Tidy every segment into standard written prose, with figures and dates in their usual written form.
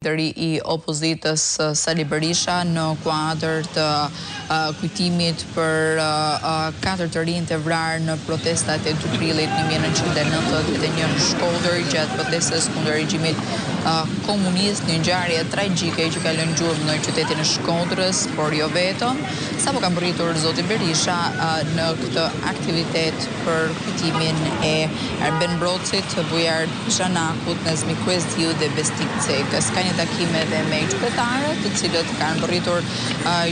Drejtori I opozitës Sali Berisha në kuadër të kujtimit për 4 të rinj të vrarë në protestat e 2 prillit 1991 në Shkodër gjatë protestës kundër regjimit komunist, një ngjarje tragjike që ka lënë gjurmë në qytetin e Shkodrës, por jo vetëm. Sapo ka mbërritur zoti Berisha në këtë aktivitet për kujtimin e Erben Brocit, Bujar Zhanakut, Nazmi Kuezdiu dhe Bestik Cekës. Ka një takime dhe me qytetarët, të cilët kanë mbërritur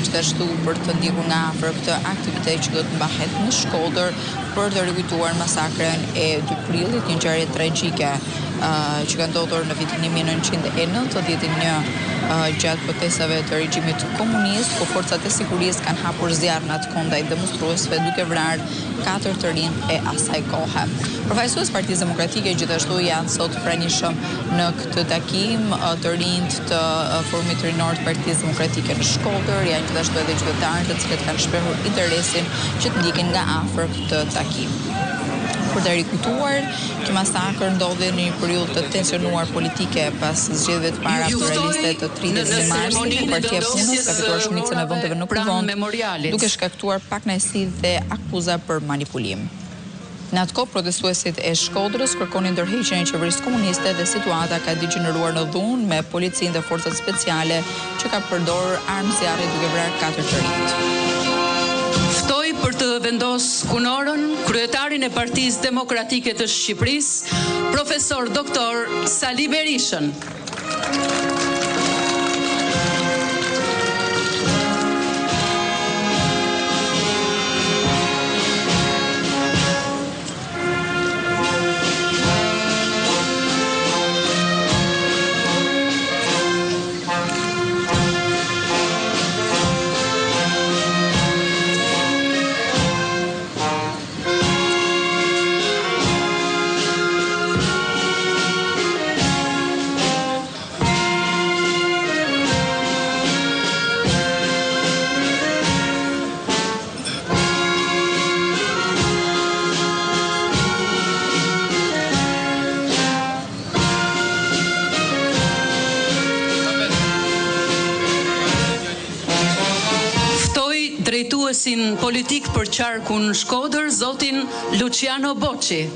gjithashtu për të ndjekur nga afër këtë aktivitet që do të mbahet në Shkodër për të rikujtuar masakren e 2 prillit, një ngjarje tragjike që ka ndodhur në vitin 1991 gjatë protestave të regjimit komunist, ku forcat e sigurisë kanë hapur zjarr në atë ndaj demonstruesve duke vrarë 4 të rinj e asaj kohe. Përfaqësues Partisë Demokratike gjithashtu janë sot pranishëm në këtë takim të rinjt të Forumit Rinor të Partisë Demokratike në Shkodër, janë gjithashtu edhe qytetarë të cilët kanë shprehur interesin që të ndjekin nga afër këtë takim. Për të rikujtuar, ky masakër ndodhi në një periudhë të tensionuar politike pas zgjedhjeve të para pluraliste të 30 marsit, ku Partia e Punës ka fituar shumicën e vendeve në kuvend, duke shkaktuar pakënaqësi dhe akuza për manipulim. Në atë kohë, protestuesit e Shkodrës kërkonin ndërheqjen e qeverisë komuniste dhe situata ka degeneruar në dhunë me policinë dhe forcat speciale që ka përdorur armë zjarri duke vrarë 4 të rinj. Ftoj për të vendos kunorën kryetarin e Partisë Demokratike të Shqipërisë, profesor doktor Sali Berishën. Drejtuesin politik për qarkun Shkodër, zotin Luciano Bocci.